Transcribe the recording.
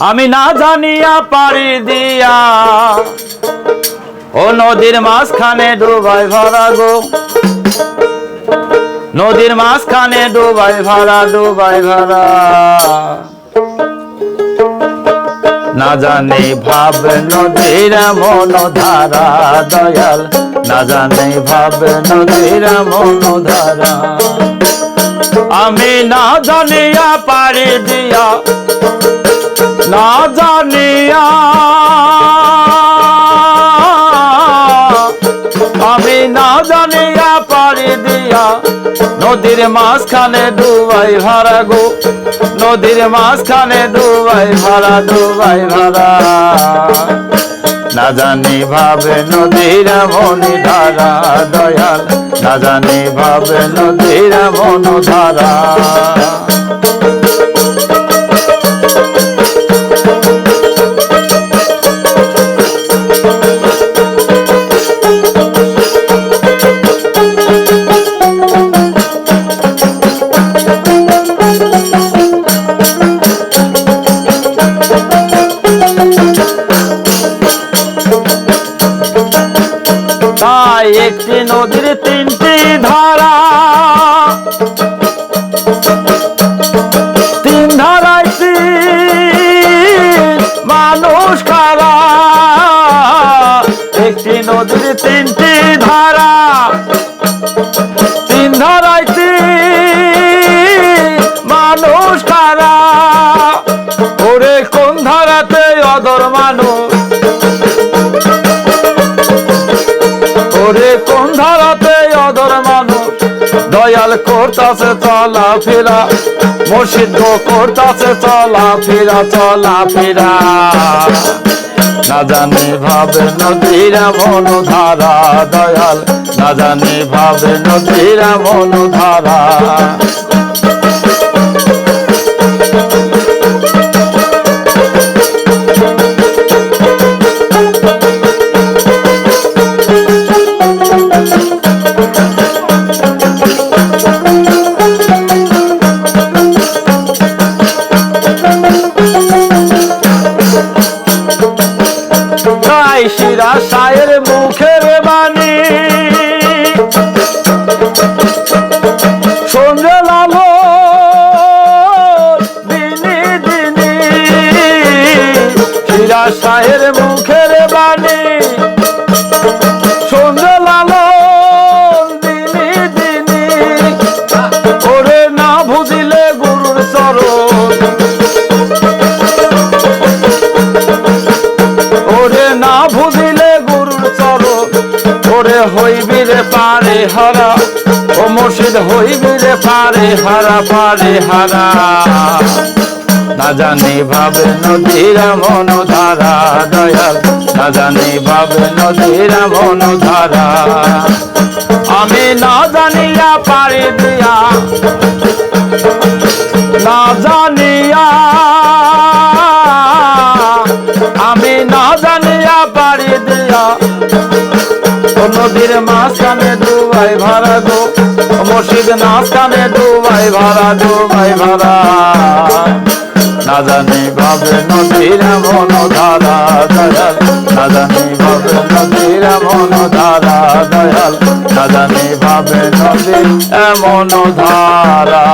আমি না জানিয়া পারি দিয়া ও নদীর মাঝখানে ডুবাই ভরা গো, নদীর মাঝখানে ডুবাই ভরা, ডুবাই ভরা। না জানি ভাব নদীর মন ধারা দয়াল, না জানি ভাব নদীর মন ধারা। আমি না জানিয়া পারি দিয়া, না জানিয়া আমি না জানিয়া পারি দিয়া নদীর মাঝখানে ডুবাই ভরা গো, নদীর মাঝখানে ডুবাই ভরা, ডুবাই ভরা। না জানি ভাবে নদীর মনি ধারা দয়াল, না জানি ভাবে নদীর মন ধারা। তাই একটি নদীর তিনটি ধারা, তিন ধারায় মানুষ খারা। একটি নদীর তিনটি ধারা, তিন ধারায় মানুষ খারা। ওরে কোন ধারাতে অদর মানুষ, ওরে কোন ধারাতে অদর মানুষ দয়াল করতাছে চলা ফেরা, মুর্শিদ করতাছে চলা ফেরা, চলা ফেরা। না জানি ভাবে নদীর মন ধারা দয়াল, না জানি ভাবে নদীর মন ধারা। শিরা শায়ের মুখের বাণী সন্ধ্যে লালো দিনী দিনী। শিরা শায়ের মুখের বাণী সন্ধ্যে লালো দিনী দিনী। ওরে না বুঝিলে গুরুর চরণ, ওরে না বুঝিলে গুরুর চরণ। ওরে হইবি রে পারে হারা, ও মুর্শিদ হইবি রে পারে হারা, পারে হারা। না জানি ভাবে নদীর মন ধারা দয়াল, না জানি ভাবে নদীর মন ধারা। আমি না জানিয়া পারি দিয়া, না জানিয়া আমি না জানিয়া পারি দিয়া নদীর মাঝখানে ডুবাই ভরা গো, মুর্শিদ মাঝখানে ডুবাই ভরা, ডুবাই ভরা। না জানি ভাবে নদীর মন ধারা দয়াল, না জানি ভাবে নদীর মন ধারা দয়াল, না জানি ভাবে নদীর মন ধারা।